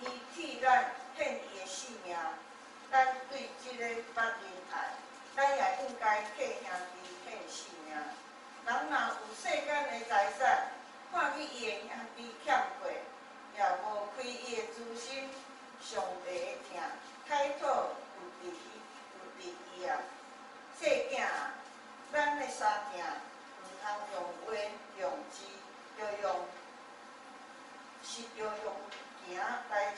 伊替咱献伊的性命，咱对即个捌人爱，咱也应该替兄弟献性命。人若有世间的财产，看去伊的兄弟欠过，也无开伊的资心，上帝会疼，开土有伫伊啊！细囝啊，咱的三囝毋通用话用字，着用行来诚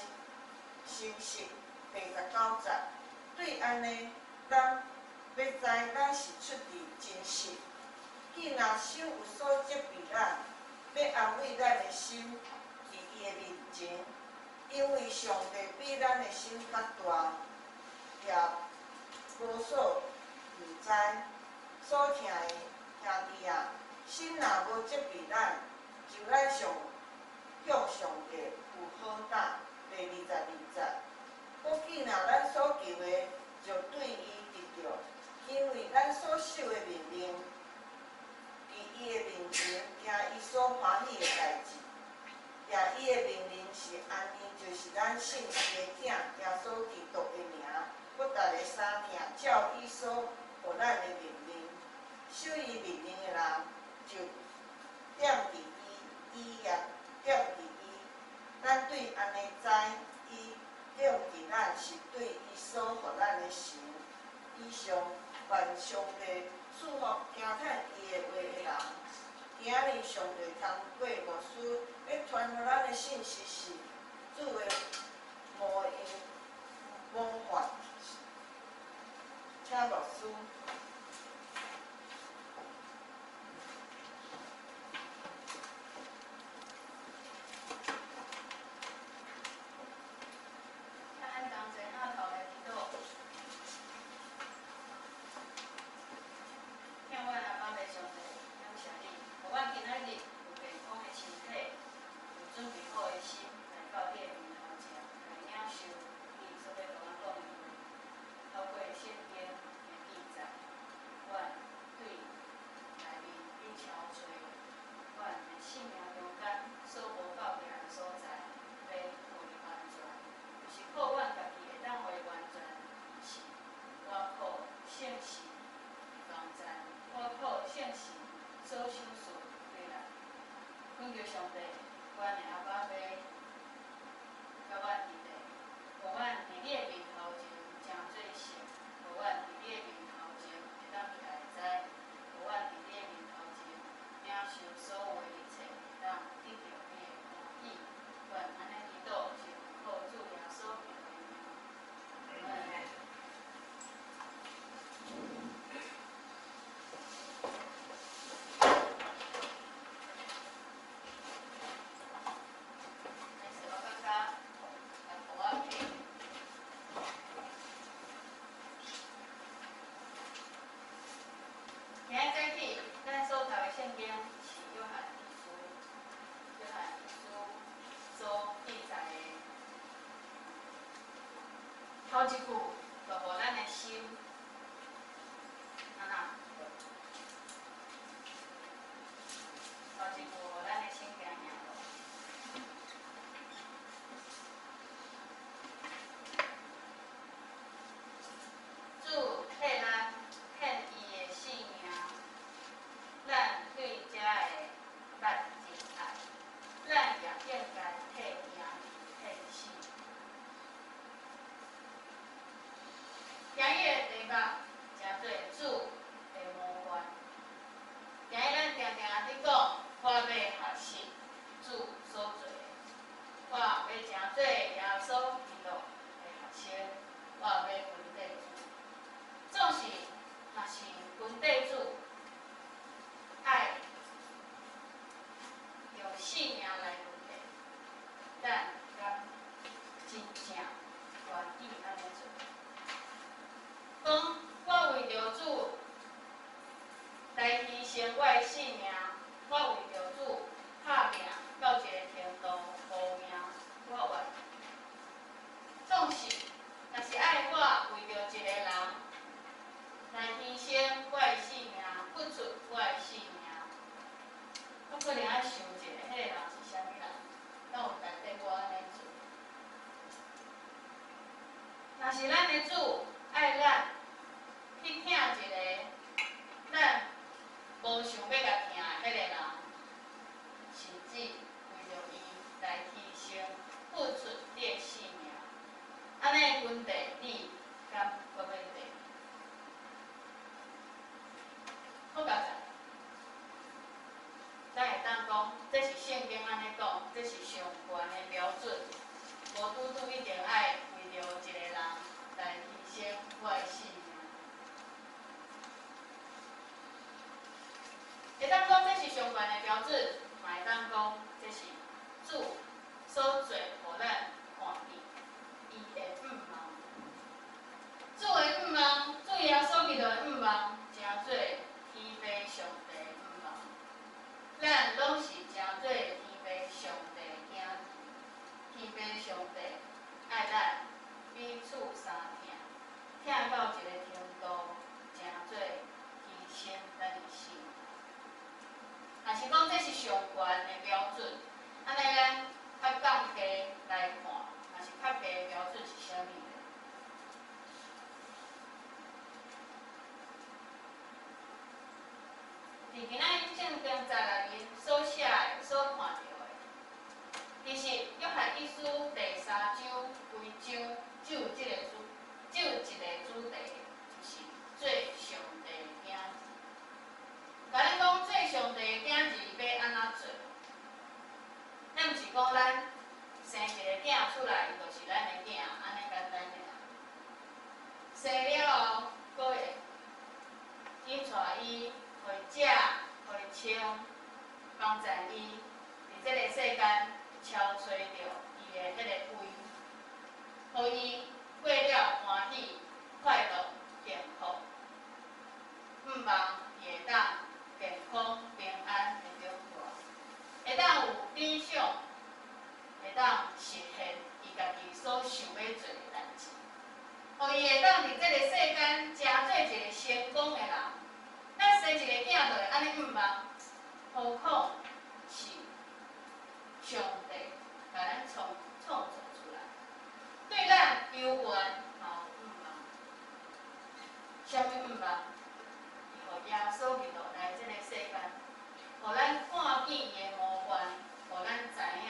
实89节。对安尼，咱要知咱是出自真实。伊若心有所责备咱，要安慰咱的心，伫伊的面前，因为上帝比咱的心较大，也无所毋知。所疼的兄弟啊，心若无责备咱，就咱向上帝有好胆。第22节，我记若咱所求的，就对伊得着，因为咱所守的命令，伫伊的面前行伊所欢喜的代志。也伊的命令是安尼，就是咱信伊的囝耶稣基督的名，我逐个三听，照伊所予咱的命令，守伊命令的人，就踮伫伊也踮伫伊。咱对安尼知，伊踮伫咱是对伊所予咱的神。以上愿上帝赐福听趁伊的话的人。今日上帝通过牧师要传予咱的信息是主的无因模范，请牧师。恳求上帝，阮的阿爸爸，甲阮伫咧，互阮伫你的面头前诚做圣，互阮伫你的面头前会当徛会知，互阮伫你的面头前领受所有的一切，会当得到你的欢喜。愿安尼祈祷是靠主耶稣基督的名。阿门。今仔早起，咱所读的圣经是约翰一书所记载的头一句，就互咱的心，头一句互咱的心行行路。主替咱献伊的性命，咱对遮的捌真爱，咱也应该替兄弟献死。今日的题目称做主的模范。今日咱定定啊伫讲，我要学习主所做的，我要诚做耶稣基督的学生，我要跟地主。总是若是跟地主，爱用性命来问题，咱敢真正愿意安尼做？讲我为着主来牺牲我的性命，我为着主拍拼到一个程度无命，我愿。总是若是爱我若是咱的主爱咱去疼一个咱无想要甲疼的迄个人，甚至为着伊来牺牲、付出你的性命，安尼的vấn đề你敢要要地？好佳哉！咱会当讲，这是圣经安尼讲，这是上悬的标准，无拄拄一定爱为着一个人来牺牲我的性命。会当讲这是上悬的标准，嘛会当讲这是主所做互咱看见伊的愿望。主的愿望，主耶稣基督的愿望，真做天父上帝的愿望。咱拢是真做天父上帝的囝儿，天父上帝爱咱彼此相疼，疼到一个程度，真做牺牲咱的性命。若是讲这是上悬的标准，安尼咱较降低来看，若是较低的标准是啥物呢？伫今仔日圣经在内面所写的、所看到的，其实约翰一书第3章规章就有一个主题，就是做上帝的囝儿。甲咱讲做上帝的囝儿要安怎做？咱毋是讲咱生一个囝出来，伊就是咱的囝，安尼简单尔。生了后，搁会紧带伊。互伊食，互伊穿，帮助伊伫即个世间超找着伊的迄个位，互伊过了欢喜、快乐、幸福，毋望伊会当健康、平安的长大，会当有理想，会当实现伊家己所想要做的代志，互伊会当伫即个世间真做一个成功的人。咱生一个囝就会安尼愿望，何况是上帝甲咱创造出来，对咱有缘嘛有愿望。啥物愿望？互耶稣基督来即个世间，互咱看见伊的模范，互咱知影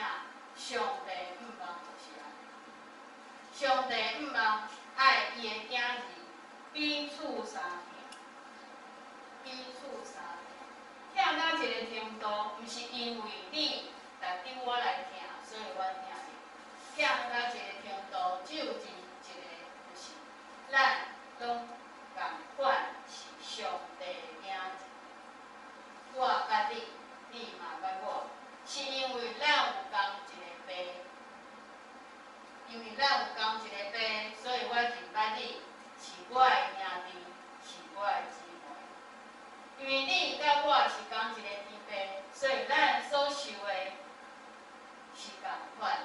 上帝的愿望就是安尼。上帝的愿望爱伊的囝儿彼此相疼。彼此相疼，疼到一个程度，毋是因为你来对我来疼，所以我疼你。疼到一个程度，只有一个，就是咱拢共款是上帝的囝儿。我捌你，你嘛捌我，是因为咱有同一个爸，因为咱有同一个爸，所以我认捌你，是我的兄弟，是我的姊妹。因为你甲我是同一个天父，所以咱所受的是共款，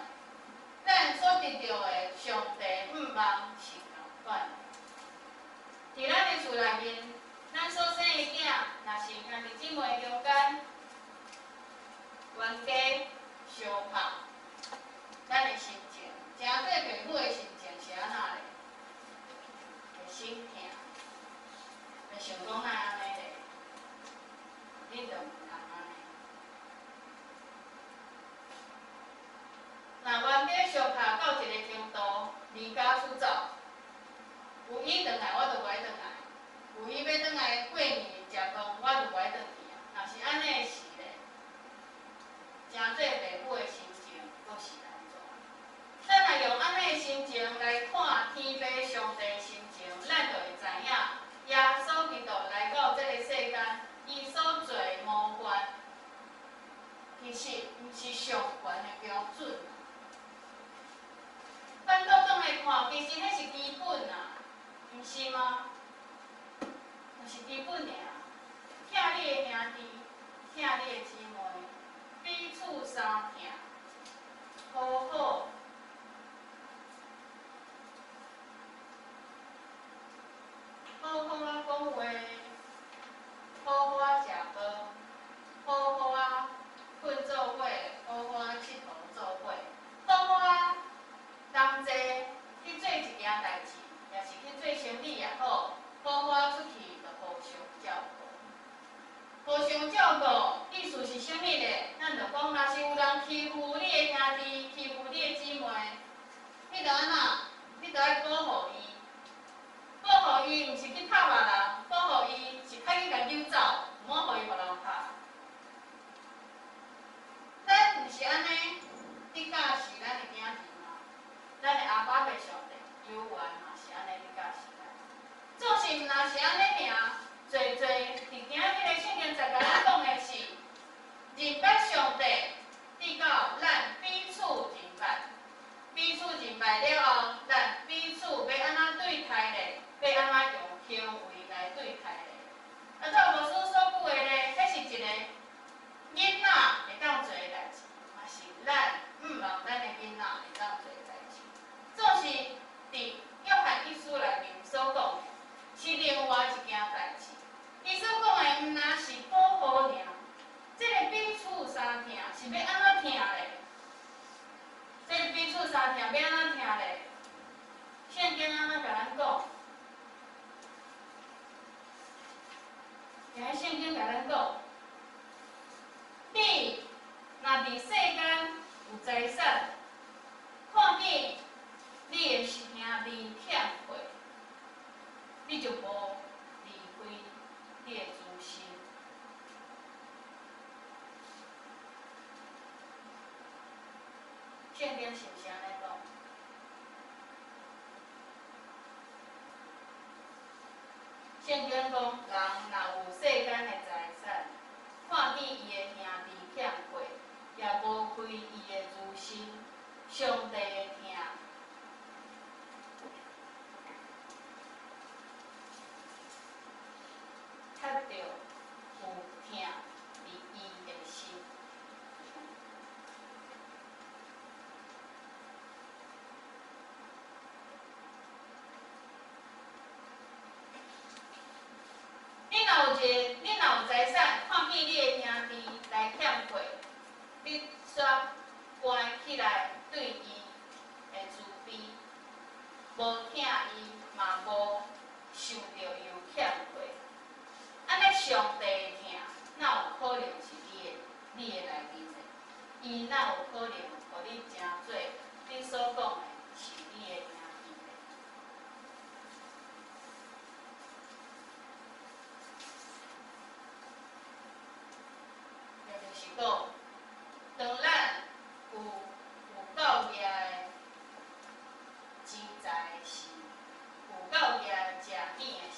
咱所得到的上帝愿望是共款。伫咱的厝内面，咱所生的囝，若是兄弟姊妹中间冤家相拍，咱的心情，真做爸母的心情是安那咧？会心疼，会想讲哪安尼咧？恁就毋通安尼。若冤家相拍到一个程度，离家出走，有伊转来，我就袂转来；有伊要转来过年食饭，我就袂转去啊。若是安尼的时咧，真做爸母的心情，阁是安怎？咱若用安尼的心情来看天父上帝的心情，咱就会知影，耶稣基督来到这个世间。伊所做模范，其实毋是上悬的标准啊。反倒转来看，其实迄是基本啊，毋是吗？就是基本尔。疼你的兄弟，疼你的姊妹，彼此相疼，好好。好好啊讲话。好好啊食饭，好好啊困做伙，好好啊佚佗做伙，好好啊同齐去做一件代志，你着安怎？你着爱保护伊，保护伊毋是去拍别人，保护伊是较去甲揪走，毋好互伊别人拍。咱毋是安尼，你教是咱的囝儿嘛，咱的阿爸伯上帝有缘嘛是安尼你教是咱。做是毋若是安尼尔，侪伫今日的圣经在甲咱讲的是，认捌上帝，直到咱彼此认捌，彼此认捌了后，咱彼此要安怎对待咧？要安怎用行为来对待咧？啊，照牧师所讲的咧，迄是一个囡仔会当做的代志，嘛是咱毋望咱的囡仔会当做的代志。总是伫约翰一书内面所讲的，是另外一件代志。伊所讲的毋若是保护尔，这个彼此相疼是要安怎疼咧？这个彼此相疼要安怎疼咧？圣经安怎甲咱讲？圣经甲咱讲，你若伫世间有财产，看见你的兄弟欠亏，你就无离开你的自心。圣经是毋是安尼讲？圣经讲，人若有世间的财产，看见伊的兄弟欠亏，也无开伊的自心，上帝的疼，较着有疼伫伊的心。你若有财产，看见你的兄弟来欠亏，你煞关起来对伊的自卑，无疼伊，嘛无想着伊有欠亏，安尼上帝的疼，哪有可能是你的内面呢？伊哪有可能互你成做你所讲的是你的兄弟？就是讲，当咱有够业的钱财的时，有够业食饱的时，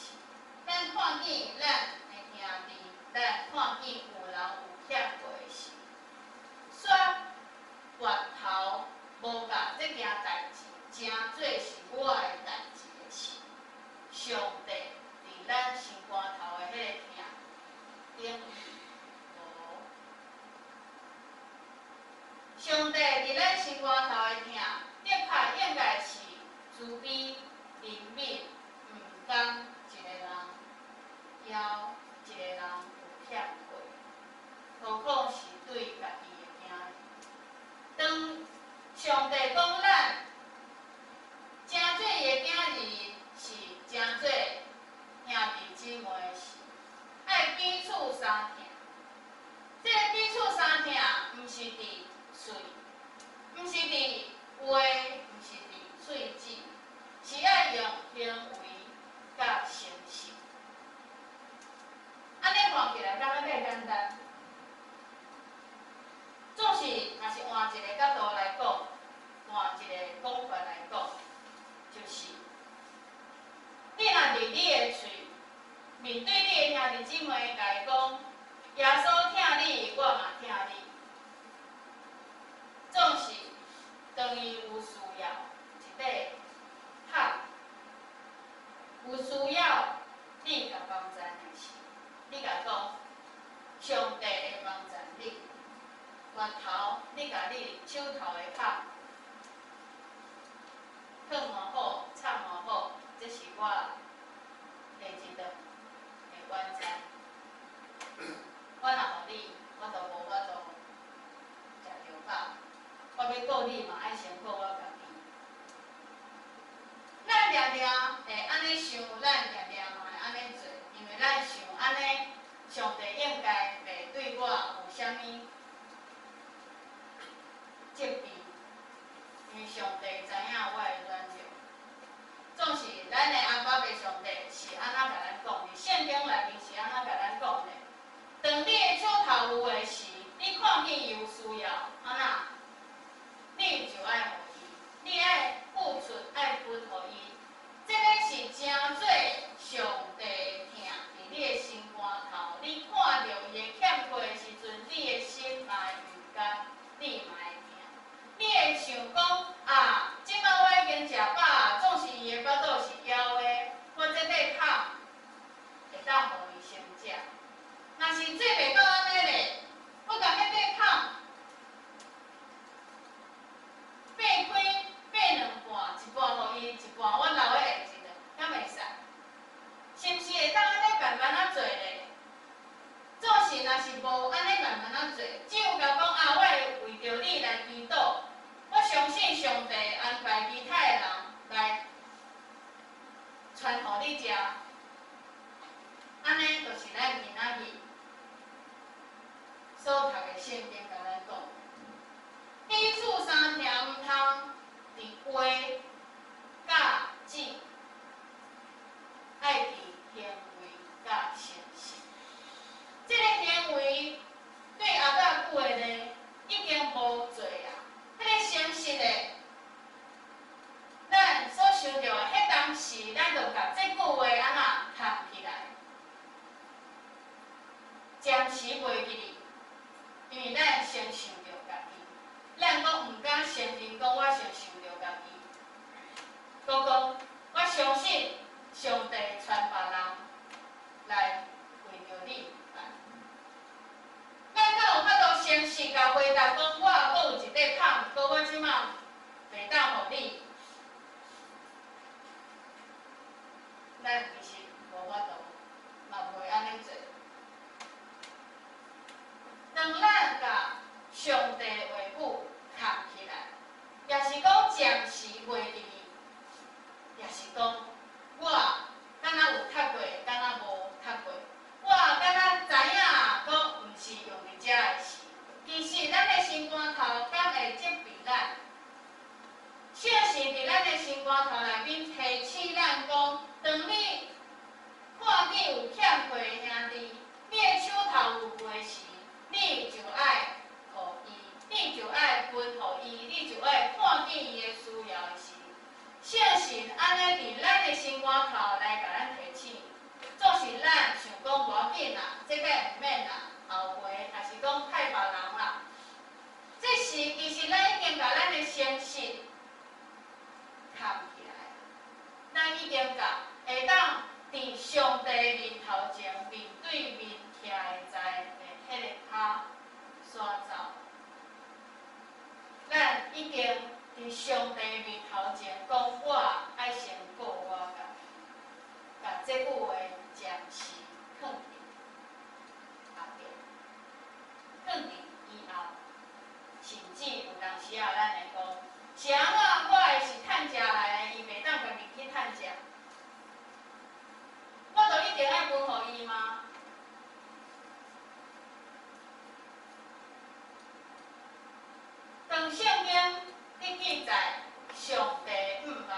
咱看见咱的兄弟，咱看见有人有欠过的时，煞越头无甲这件代志诚做是我的代志的时，上帝伫咱心肝头的迄个疼，顶上帝伫咱心肝头的疼，的确应该是慈悲怜悯，毋甘一个人要一个人有欠过，何况是对家己的囝儿。当上帝讲咱诚做伊的囝儿是诚做兄弟姊妹的时，爱彼此相疼。这个彼此相疼，毋是伫嘴，毋是伫话，毋是伫喙舌，是爱用行为甲诚实。安尼看起来敢若介简单。总是若是换一个角度来讲，换一个讲法来讲，就是你若伫你的喙面对你的兄弟姊妹，甲伊讲，耶稣疼你，我嘛疼你。总是当伊有需要，一块喊，有需要你甲帮助的时，你甲讲，上帝会帮助你。月头你甲你手头的喊，烫偌好，插偌好，这是我下一顿的晚餐。我若互你，我就无法度食着饱。我要顾你嘛，爱先顾我家己。咱常常会安尼想，咱常常嘛会安尼做，因为咱想安尼，上帝应该袂对我有啥物责备，因为上帝知影我的祈祷，我相信上帝安排其他的人来传互你遮。安尼就是咱今仔日所读的圣经甲咱讲，彼此三条毋通伫话、甲、字，爱伫行为甲诚实。这个行为对后尾句的呢，已经无做啊。迄个诚实的，咱所想到的，迄当时咱就甲这句话安那藏起来，暂时袂记哩，因为咱先想着家己，咱阁毋敢承认讲我先想着家己，阁讲我相信上帝传别人来为着你办。咱敢有法度诚实甲回答讲，我阁有一块胖，毋过我即马袂当互你，咱其实无法度，嘛袂安尼做。当咱甲上帝的话语藏起来，也是讲暂时袂记哩，也是讲我敢若有读过，敢若无读过，我敢若知影，阁毋是用伫遮的事。其实咱的心肝头敢会责备咱，确实伫咱的心肝头内面提醒咱讲，当你看见有欠亏的兄弟，你的手头有赔时，你就爱互伊，你就爱分互伊，你就爱看见伊的需要的时，圣神安尼伫咱的心肝头来甲咱提醒。总是咱想讲无要紧啦，这个毋免啦，后回还是讲派别人啦。这时其实咱已经甲咱的诚实藏起来，咱已经甲会当伫上帝面头前面对面徛会在的迄个骹刷走。咱已经伫上帝面头前讲，我爱先顾我家己，甲这句话暂时放伫后壁，放伫以后，甚至有当时啊，咱会讲，是安怎我的是趁食来的，伊袂当家己去趁食，我就一定爱分互伊吗？当圣经伫记载上帝的毋望，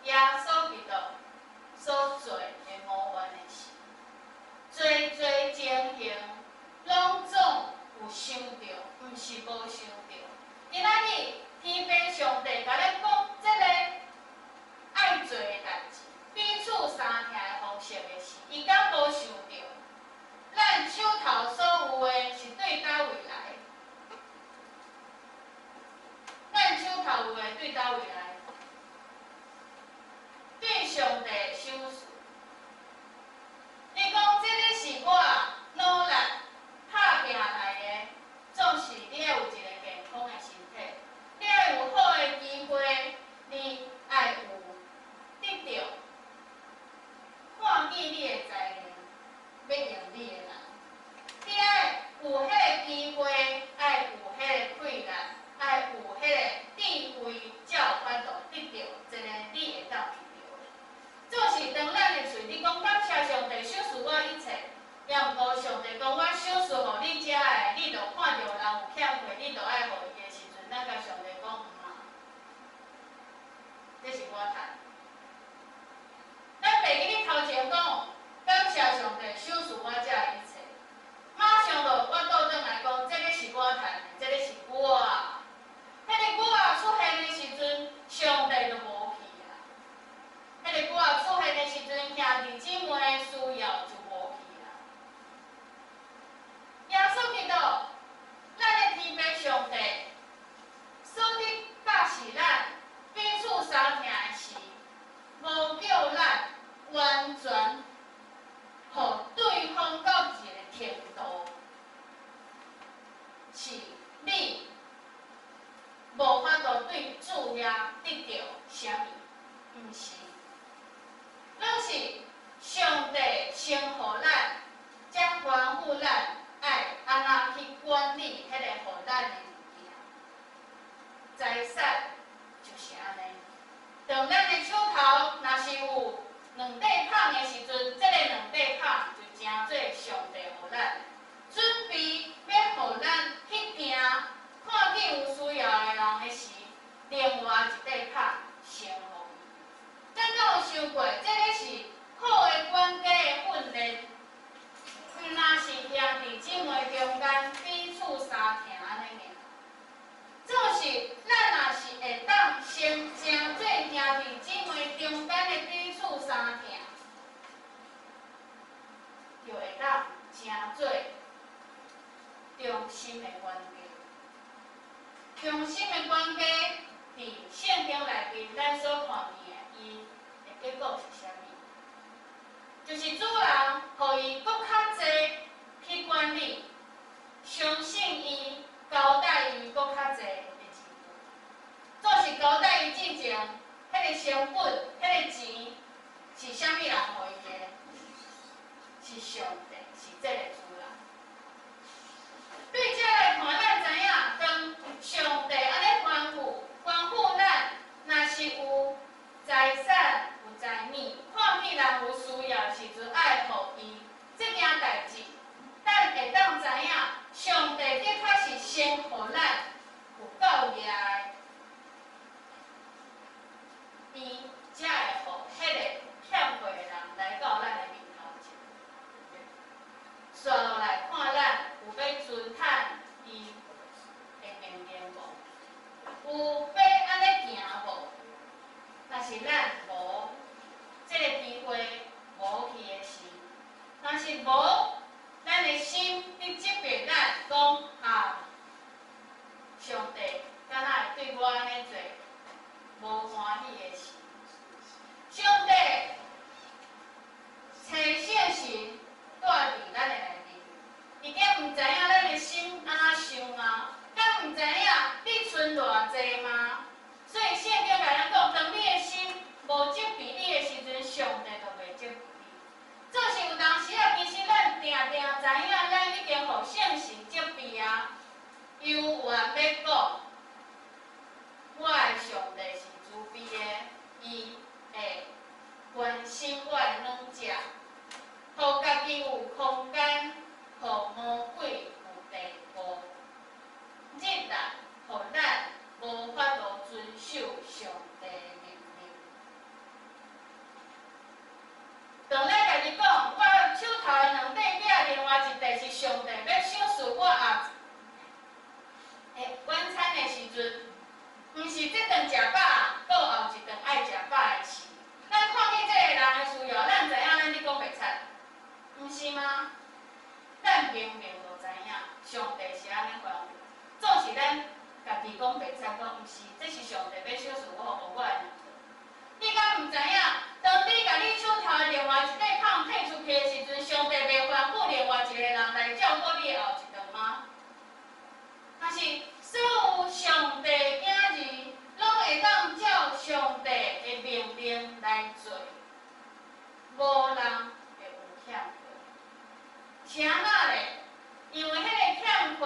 耶稣基督所做的无缘的事，做情形，拢总有想到，毋是无想到。今仔日天父上帝甲咱讲，这个爱做的代志，彼此相听的方式的事，伊敢无想到，咱手头所有的是对倒位来？咱手头有诶对倒位来？对上帝手术。你讲这个是我努力拍拼来的，总是你要有一个健康的身体，你要有好的机会，你爱有得到看见你的才能，要用你的人，你爱有迄个机会，爱有迄个困难。爱有迄个智慧，才有法度得到一个你会当得到的。总是当咱的嘴，你讲感谢上帝赏赐我一切，也毋过上帝讲我赏赐互你遮的，你著看到人有欠亏，你著爱互伊的时阵，咱甲上帝讲毋啊，这是我读。咱袂记你头前讲感谢上帝赏赐我遮的一切，马上就我倒转来讲，这个是我读的，这个是我。迄个我出现的时阵，上帝就无去啊。迄个我出现的时阵，兄弟姊妹的需要就无去啊。耶稣基督，咱的天父上帝，所伫教示咱彼此相听的事，无叫咱完全互对方到一个程度，是你。无法度对主业得到啥物，毋是，拢是上帝先互咱，才吩咐咱爱安怎去管理迄个互咱的物件。财产，就是安尼。当咱的手头若是有两块棒的时阵，这个两块棒就真做上帝予咱准备要予咱去行，看见有需要的人的时，另外一块棒先互伊。咱敢有想过，这个是好的管家的训练？若是兄弟姊妹中间彼此相疼安尼尔，总是咱若是会当先正做兄弟姊妹中间的彼此相疼，就会当正做中心的关系。中心的关系，伫圣经内面咱所看见的，伊的结果是啥物？就是主人互伊搁较济去管理，相信伊，交代伊搁较济的钱。总是交代伊之前，迄个成本、迄个钱是啥物人互伊的？是上帝，是这个主人。对这来看，咱知影，当上帝安尼吩咐咱，若是有财产、有财物，看见人有需要的时阵，爱互伊。这件代志，咱会当知影，上帝的确是先互咱有够业的，伊才会互迄个欠货的人来到咱的面头前。续落来看咱有要遵趁伊的命令无？有要安尼行无？若是咱无这个机会无去的时，若是无，咱的心伫责备咱，讲上帝敢若会对我安尼做无欢喜的事？上帝找圣神住伫咱的内面，伊敢毋知影咱的心安怎想吗？敢毋知影你存偌济吗？所以圣经甲咱讲，当你的心无责备你的时阵，上帝就袂责备你。总是有当时啊，其实咱定定知影，咱已经互圣神责备啊。有话要讲，我的上帝是慈悲的，伊会关心我的软弱，互家己有空间，互魔鬼有地步，日力互咱无法度遵守上帝的命令。当咱家己讲，我手头的两块饼，另外一块是上帝要赏赐我晚餐的时阵，毋是这顿食饱，搁后一顿爱食饱的时。咱看见这个人的需要，咱知影咱伫讲袂差，毋是吗？咱明明就知影，上帝是安尼吩咐，总是咱家己讲袂差，讲毋是，这是上帝要赏赐我互我的能力。你敢毋知影？当你甲你手头的另外一块棒摕出去的时阵，上帝袂吩咐另外一个人来照顾你的后一顿吗？但是所有上帝的囝儿，拢会当照上帝的命令来做，无人会有欠货。请哪咧？因为迄个欠货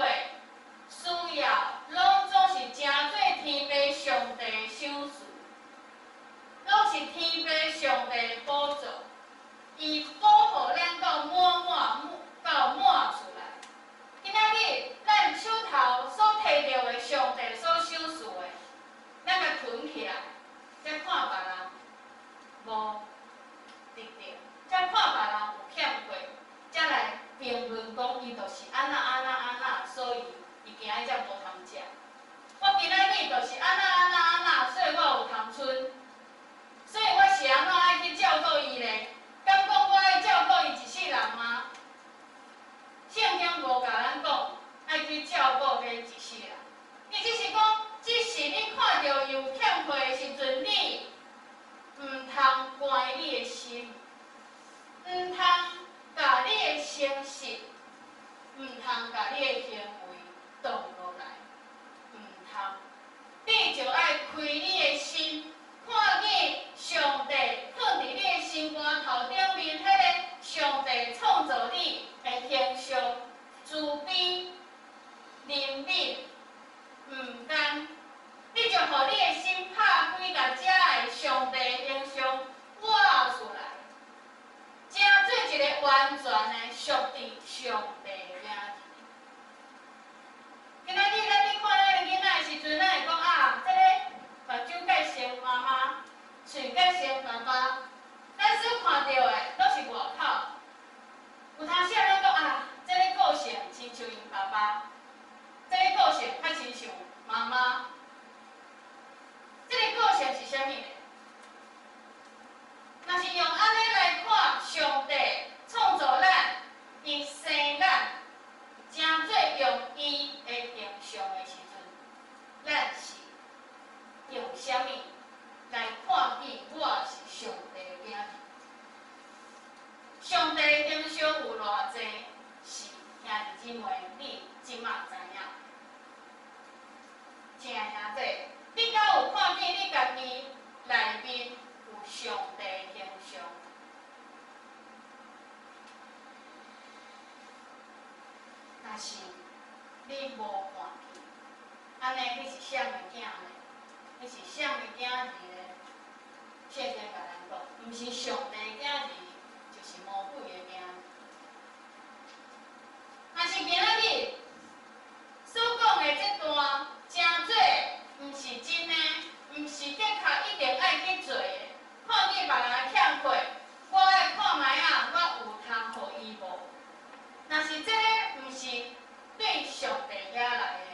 需要，拢总是真做天父上帝的赏赐，拢是天父上帝的补助，伊保护咱到满出来。今仔日咱手头所摕到的上帝所赏赐的，咱甲囤起来，才看别人无得到，才看别人有欠过，才来评论讲伊就是安那，所以伊今日才无通食。我今仔日就是安那，所以我有通剩，所以我是安怎爱去照顾伊咧？敢讲我爱照顾伊一世人吗？圣经无甲咱讲爱去照顾迄一世人，伊只是讲，只是你看到有欠货的时阵，你毋通关你的心，毋通甲你的诚实，毋通甲你的行为动落来，毋通，你就爱开你的心，看见上帝放伫你的心肝头顶面，迄个上帝创造你的形象，慈悲、怜悯、毋甘，你就属伫上帝的名字。今仔日咱去看咱的囡仔的时阵，咱会讲啊，这个目睭介生妈妈，喙介生爸爸，咱所看到的都是外口。有当时咱讲啊，这个个性亲像因爸爸，这个个性较亲像妈妈。这个个性是啥物呢？若是用安尼来看，上帝创造咱，伊生咱，真做用伊的形象的时阵，咱是用啥物来看见我是上帝的囝？上帝的形象有偌济？是兄弟姊妹，你即马知影？亲爱兄弟，你敢有看见你家己内面有上帝的形象？若是你无看见，安尼你是啥物囝呢？你是啥物囝儿呢？圣经甲咱讲，毋是上帝的囝儿，就是魔鬼的囝儿。若是今仔日所讲的这段，真做毋是真的，毋是的确一定爱去做的。看见别人欠亏，我爱看卖啊，我有通互伊无？若是这个毋是对上帝遐来的，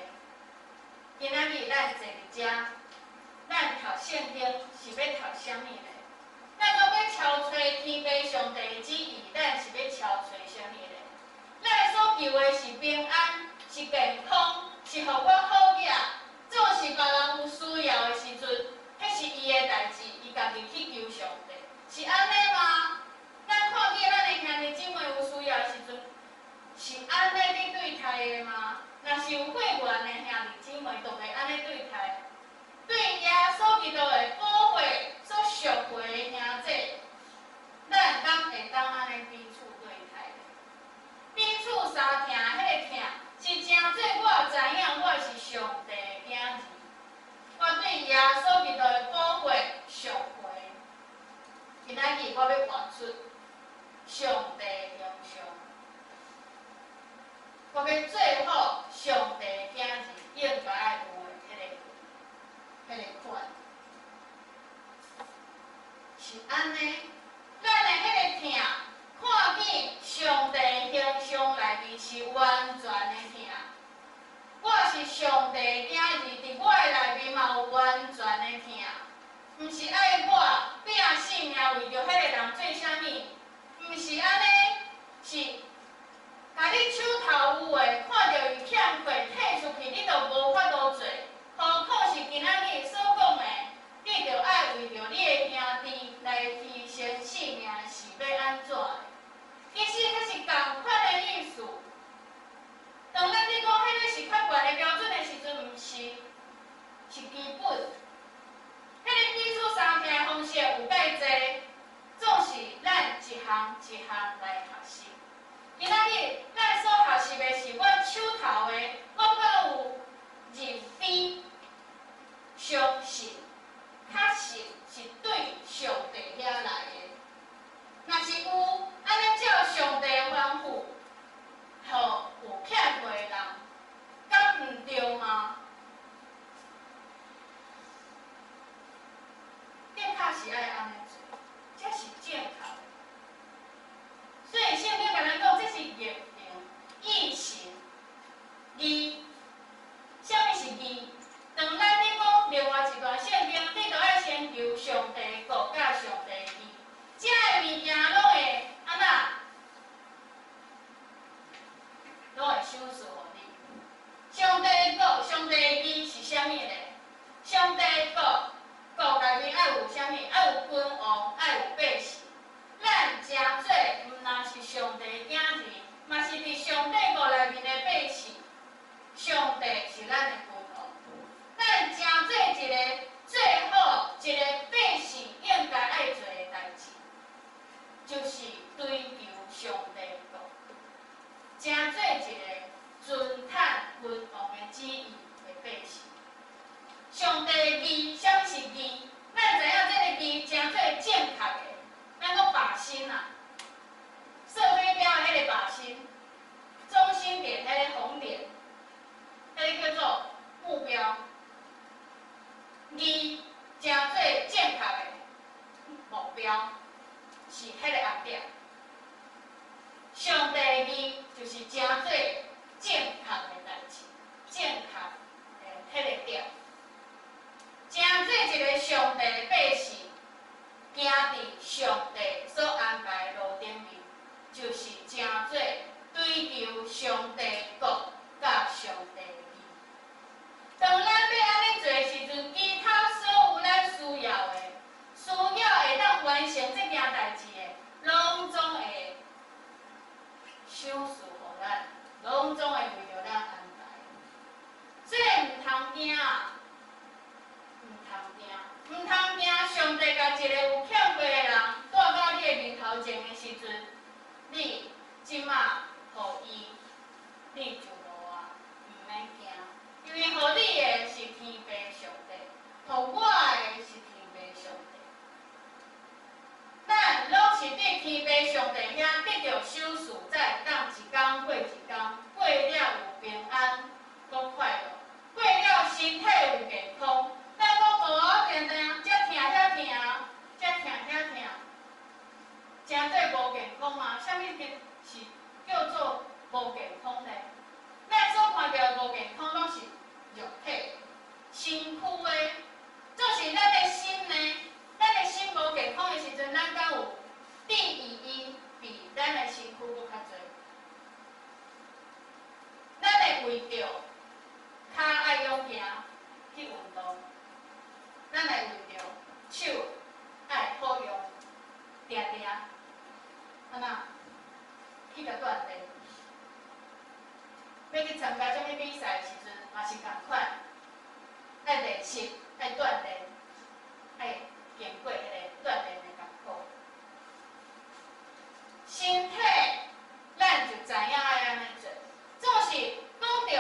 今仔日咱坐伫遮，咱读圣经是要读啥物呢？咱讲要超找天父上帝的旨意，咱是要超找啥物呢？咱所求的是平安，是健康，是互我好业。总是别人有需要的时阵，迄是伊的代志，伊家己去求上帝，是安尼吗？咱看见咱的兄弟姊妹有需要的时阵，是安尼咧对待的吗？若是有会员的兄弟姊妹，都会安尼对待。对耶稣基督的保会所赎回的兄弟，咱敢会当安尼彼此对待？彼此相疼，迄个疼是真做我知影我是上帝的囝儿，我对耶稣基督的保会赎回。今仔日我要活出上帝的形象，我要做好上帝的囝儿应该爱有的迄个款，是安尼。咱的迄个疼，看见上帝的形象内面是完全的疼。我是上帝的囝儿，伫我的内面嘛有完全的疼。毋是爱我拼性命为着迄个人做啥物，毋是安尼，是甲你手头有诶，看到伊欠亏退出去，你就无法度做。何况是今仔日所讲的，你着爱为着你的兄弟来牺牲性命，是要安怎的？其实迄是共款的意思。当咱咧讲迄个是较悬的标准的时阵，毋是，是基本。迄个彼此相听的方式有介济，总是咱一项一项来学习。今仔日咱所学习的是阮手头的，我敢有认知、相信、确实是对上帝遐来的。若是有安尼照上帝的吩咐，互有欠亏的人，敢毋对吗？的确是爱安尼做，这是正确的。所以圣经甲咱讲，这是业定、义行、义。啥物是义？当咱咧讲另外一段圣经，你着爱先求上帝的国甲上帝的义，遮个物件拢会安那？拢会赏赐互你。上帝的国、上帝的义是啥物呢？上帝的国内面爱有啥物？爱有君王，爱有百姓。咱真做毋但是上帝的囝儿，嘛是伫上帝国内面的百姓。上帝是咱的君王，咱真做一个最好一个百姓应该爱做的代志，就是追求上帝的国，真做一个尊叹君王的旨意的百姓。上帝的义，啥物是义？咱知影这个义真做正确的，咱讲百姓啊，射飞镖的迄迄个靶心，中心点迄个红点，迄个叫做目标。二，真做正确的目标是迄个红点。上第二就是真做正确的代志，正确的迄个点。真做一个上帝的百姓，行伫上帝所安排的路顶面，就是真做追求上帝国甲上帝的义。当咱要安尼做时阵，其他所有咱需要的、会当完成这件代志的，拢总会赏赐互咱，拢总会为着咱安排。所以毋通惊啊！毋通惊，上帝甲一个有欠过的人带到你的面头前的时阵，你即马互伊，你就无啊，毋免惊，因为互你的是天父上帝，互我的是天父上帝。咱拢是对天父上帝遐得到赏赐，才会当一天过一天，过了有平安，搁快乐，过了身体有健康。咱讲无啊，定定遮疼遐疼，遮疼遐疼，真做无健康嘛？啥物是叫做无健康呢？咱所看到的无健康，拢是肉体、身躯的，就是咱的心呢。咱的心无健康的时阵，咱敢有第意义比咱的身躯搁较侪？咱会为着脚爱用行去运动。咱来为着手爱好用，定定，安那去甲锻炼。要去参加什物比赛的时阵，嘛是共款，爱练习，爱锻炼，爱经过迄个锻炼的艰苦。身体，咱就知影爱安尼做。总是讲着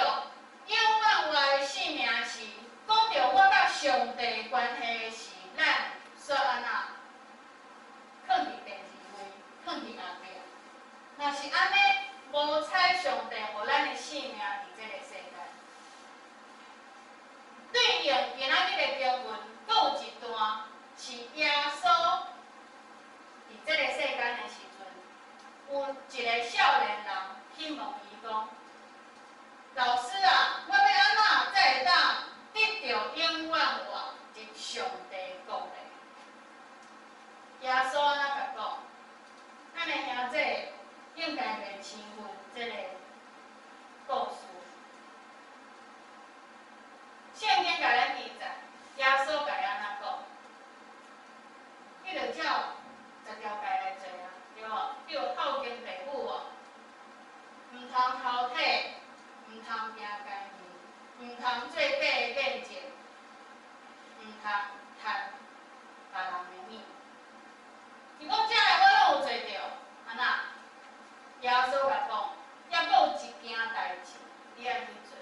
永远活的性命是。讲到我甲上帝关系是咱煞安那，放伫第二位，放伫后壁。若是安尼，无采上帝互咱的性命伫这个世界。对应今仔日的经文，阁有一段是耶稣伫这个世间的时阵，有一个少年人去问伊讲：“老师啊，我要安怎才会当？”得到永远活入上帝国的，耶稣安怎甲讲？咱的兄弟应该袂轻分这个故事。圣经甲咱记载，耶稣甲伊安怎讲？你着照10条戒来做啊，对无？你有孝敬父母哦，毋通偷摕，毋通行奸淫。毋通做假的见证，毋通贪别人的物。是讲遮个我拢有做着，安那？耶稣甲讲，抑阁有一件代志，你爱去做，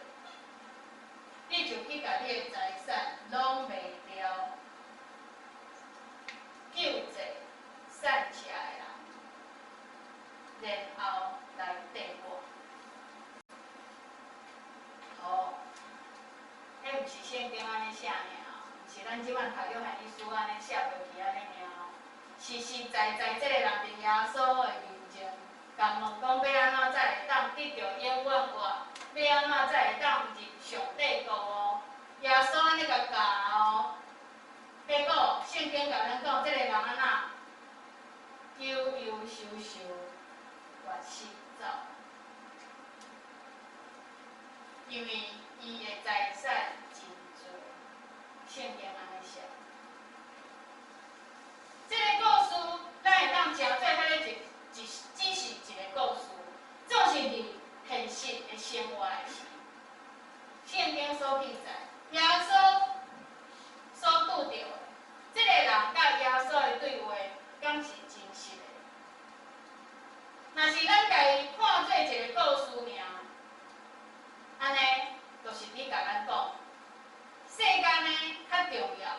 你就去甲你的财产拢卖掉，救济善车的人，然后来缀我。好。迄毋是圣经安尼写尔，毋是咱即摆读约翰一书安尼写落去安尼尔，实实在在即个人伫耶稣的面前，甲问讲要安怎才会当得到永远活，要安怎才会当入上帝国哦？耶稣安尼甲教哦，结果圣经甲咱讲，即个人安怎忧忧愁愁，越失走，因为伊的财产真多，圣经安尼写。这个故事，咱会当诚做迄个只是一个故事，总是伫现实的生活的事。圣经所记载，耶稣所拄着的，这个人甲耶稣的对话，敢是真实的？若是咱家己看做一个故事尔，安尼。就是你甲咱讲，世间呢较重要，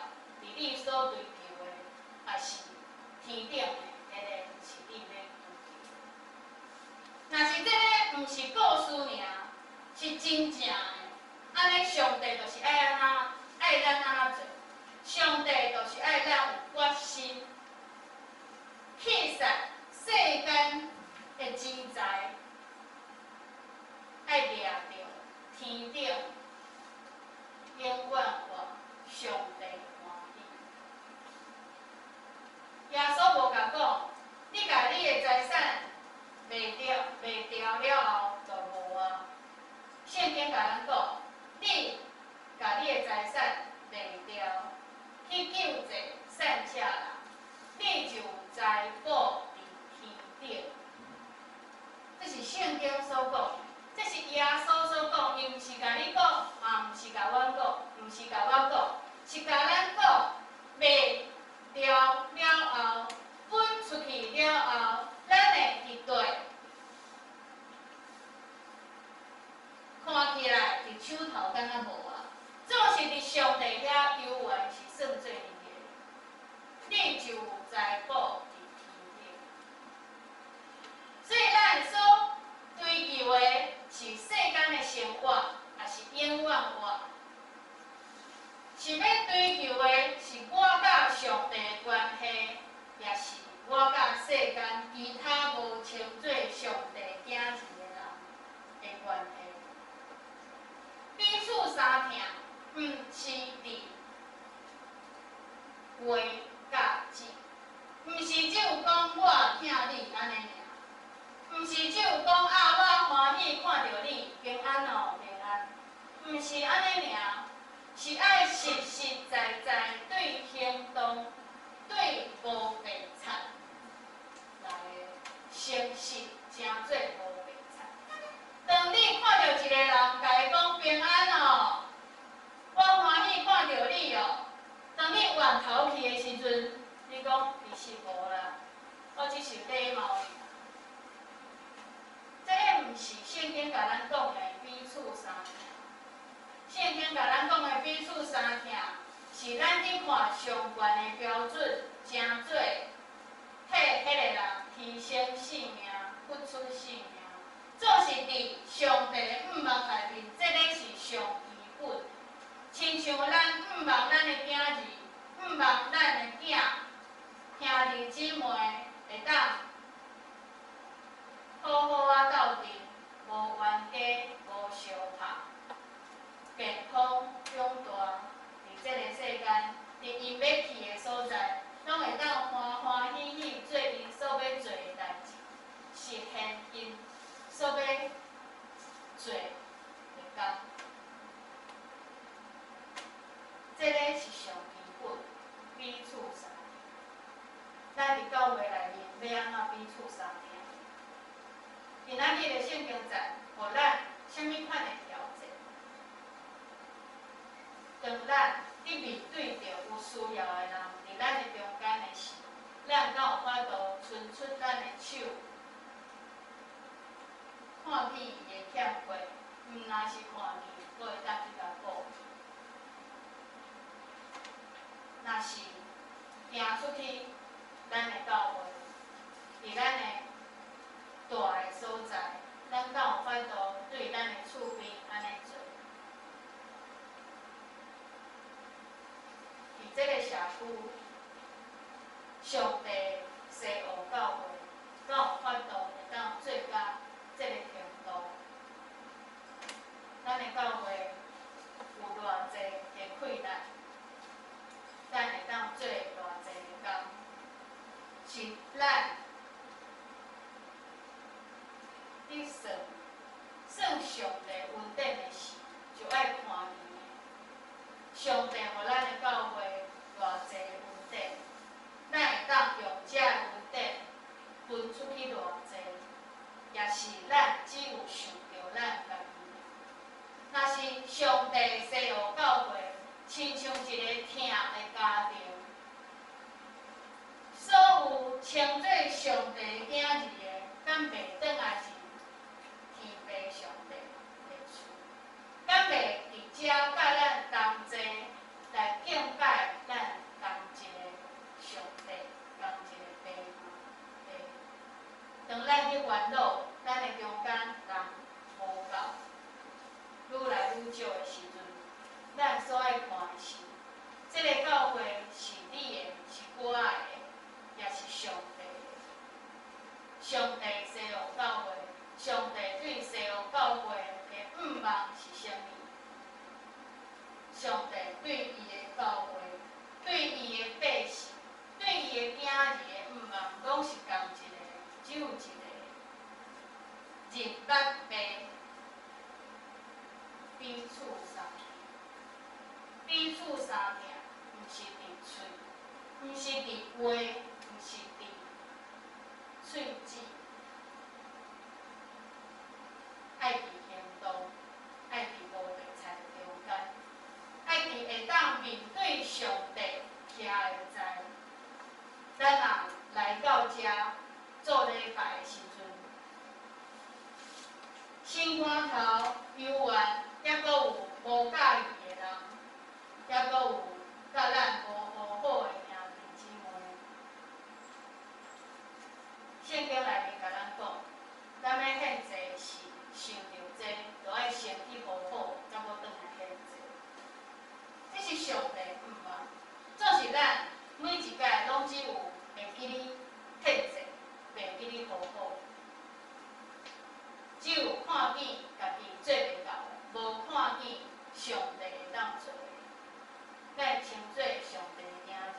话甲志，毋是只有讲我疼你安尼尔，毋是只有讲我欢喜看到你平安哦平安，毋是安尼尔，是爱实实在在对行动、对无白惨来诚实，诚做无白惨。当你看到一个人，甲伊讲平安哦，我欢喜看到你哦。当你冤头去的时阵，你讲其实无啦，我只是礼貌尔。这个毋是圣经甲咱讲的彼此相疼，圣经甲咱讲的彼此相疼，是咱去看上悬的标准，诚做替迄个人牺牲性命、付出性命，做是伫上帝的眼目内面，这个是上基本。亲像咱毋望咱的囝儿，毋望咱的囝兄弟姊妹会当好好啊斗阵，无冤家，无相拍，健康长大，伫这个世间，伫因要去的所在，拢会当欢欢喜喜做因所要做的代志，实现因所要做的工。这个是上基本，彼此相疼。咱伫教会内面要安怎彼此相疼？今仔日的圣经节，互咱啥物款的条件？当咱伫面对着有需要的人，伫咱的中间的时，咱敢有法度伸出咱的手，看见伊的欠缺，毋若是看见，阁会当去甲补。若是行出去，咱的教会，伫咱的大的所在，咱敢有法度对咱的厝边安尼做？伫这个社区，上帝西湖教会，敢有法度会当做到这个程度？咱的教会有偌济的困难？咱会当做偌济的工，是咱伫算上帝恩典的事，就爱看见的。上帝互咱的教会偌济的恩典，咱会当用这个恩典分出去偌济，也是咱只有想到咱家己。若是上帝西湖教会，亲像一个疼的家庭，所有称做上帝囝儿的，敢袂转来是天父上帝的厝？敢袂伫遮甲咱同齐来敬拜咱同一个上帝，同一个爸妈？当咱去烦恼，咱的中间人无够，愈来愈少的时阵，咱所爱看的是，这个教会是你的，是我的，也是上帝的。上帝西湖教会，上帝对西湖教会的愿望是啥物？上帝对伊的教会，对伊的百姓，对伊的囝儿的愿望，拢是同一个，只有一个。人捌白，彼此相疼，彼此相疼，毋是伫喙，毋是伫话，毋是伫喙齿，爱伫行动，爱伫无白菜的中间，爱伫会当面对上帝徛的在。咱人来到遮做礼拜的时阵，心肝头幽怨，抑阁有无介意的人，抑阁有甲咱无和好的兄弟姊妹。圣经内面甲咱讲，咱要献祭是想着这，就爱先去和好，才要转来献祭。这是上帝愿望，总是咱每一届拢只有会记你献祭，袂记你和好。只有看见家己做袂到的，无看见上帝会当做的，咱会称做上帝的囝儿。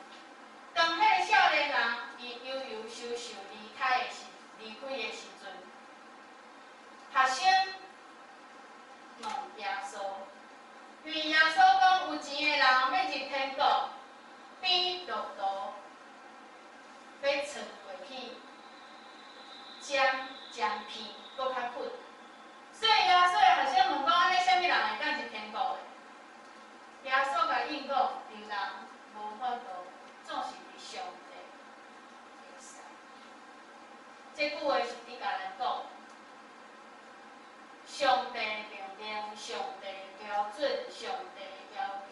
这句话是伫甲咱讲，上帝命令、上帝标准、上帝要求。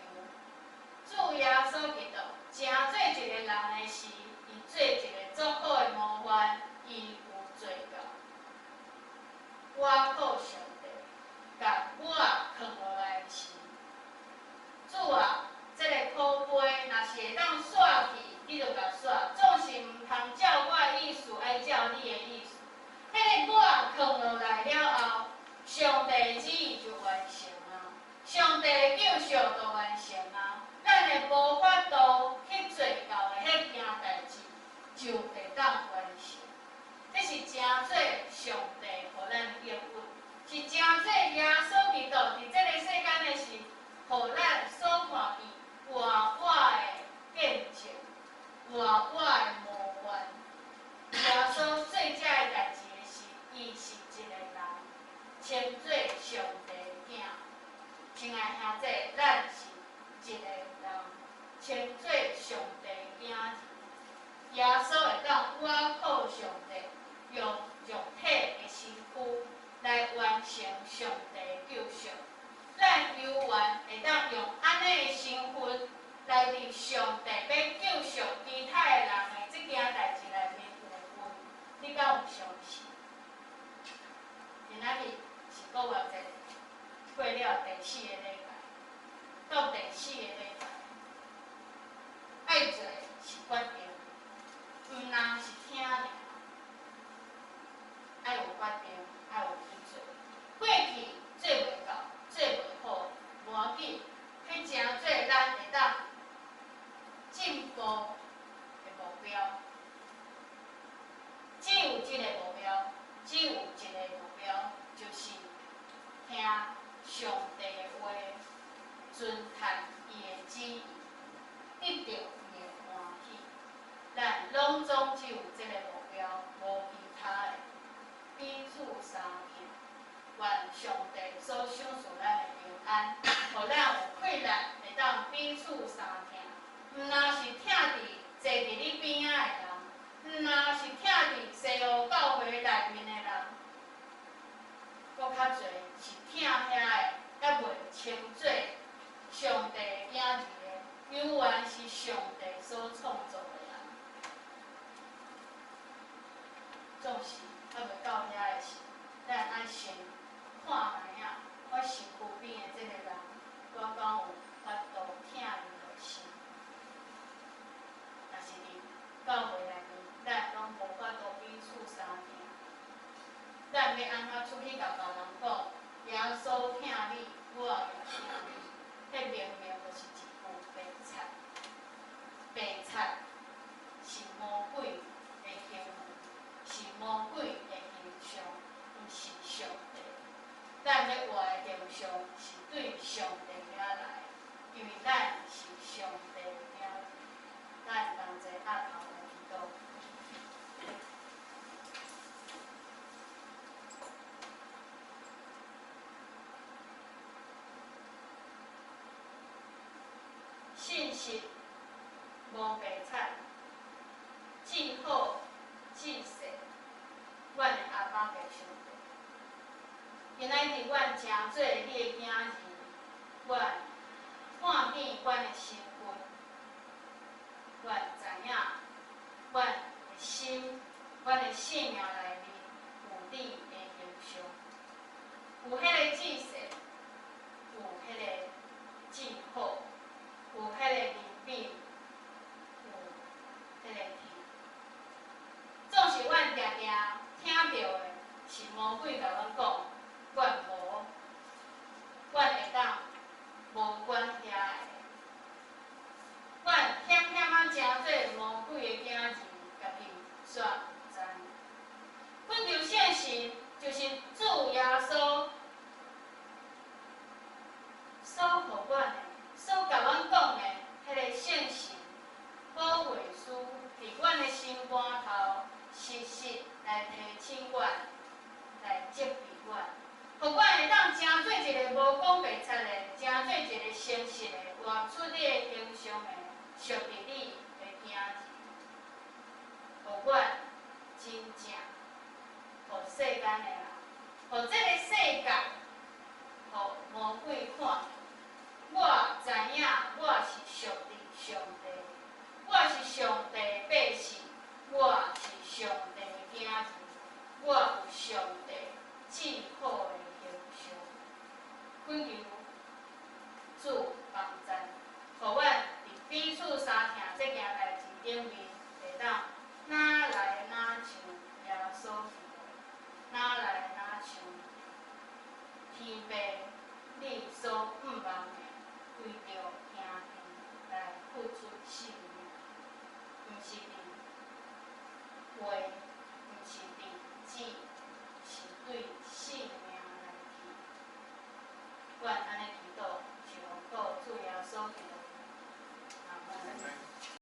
主耶稣基督成做一个人的时，伊做一个足好的模范，伊有做到。我靠上帝，甲我放落来的时，主啊，这个苦杯若是会当煞去，你就甲煞，总是毋通照我的意思，爱照你的意思。迄个我放落来了后，上帝的旨意就完成啊，上帝的救赎就完成啊，咱会无法度去做到的迄件代志，就会当完成。这是真做上帝互咱的应允，是真做耶稣基督伫这个世间的是，互咱所看见活我的见证，活我的模范。耶稣做遮个代志的时，伊是一个人，称做上帝的囝。亲爱兄弟，咱是一个人，称做上帝的囝儿。耶稣会当我靠上帝，用肉体的身躯来完成上帝的救赎。咱犹原会当用安尼的身份来伫上帝要救赎其他的人的这件代志内面有份，你敢有相信？今仔日是5月节，过了第4个礼拜，到第4个礼拜，爱做是决定，毋单是听尔，爱有决定，爱有去做。过去做袂到，做袂好，无要紧，去诚做咱会当进步的目标。只有一个目标，只有一个目标，就是听上帝的话，遵探伊的旨意，得到伊的欢喜。咱拢总只有这个目标，无其他的。彼此相听，愿上帝所赏赐咱的平安，互咱有困难会当彼此相听。毋单是疼伫坐伫你边仔的人，毋单是疼伫西湖教会内面的人，搁较侪是疼遐个还未称做上帝的囝儿的，犹原是上帝所创造的人。总是还未到遐个时，咱爱先看卖啊，我身躯边的这个人，我敢有法度疼伊落心？若是伫教会内面，咱拢无法度彼此相听，咱要安怎出去甲别人讲？耶稣疼你，我也疼你，迄明明就是一句白贼。白贼是魔鬼的行为，是魔鬼的形象，毋是上帝。咱要活的形象是对上帝遐来，因为咱是上帝的囝儿。咱同齐压头来祈祷。信息无白惨，既好既善，阮的阿爸爸上帝。今仔日阮诚做你的囝儿，阮看见阮的身份，阮知影，阮的心，阮的生命内面有你的形象，有迄个至善，有迄个至好，有迄个仁美，有迄个甜。总是阮定定听到的是魔鬼甲阮讲，阮无，阮会当无管遐个。阮险险啊，诚做魔鬼的囝儿，家己煞毋知。阮求现实就是主耶稣所互阮的，所甲阮讲的迄个现实保卫师，伫阮的心肝头时时来提醒阮，来责备阮，互阮会当诚做一个无讲袂出的，诚做一个诚实的，活出你的形象的，属于你的囝儿，互阮真正世间的人，互这个世界，互魔鬼看，我知影我是上帝，我是上帝百姓，我是上帝的囝儿，我有上帝至好的形象。恳求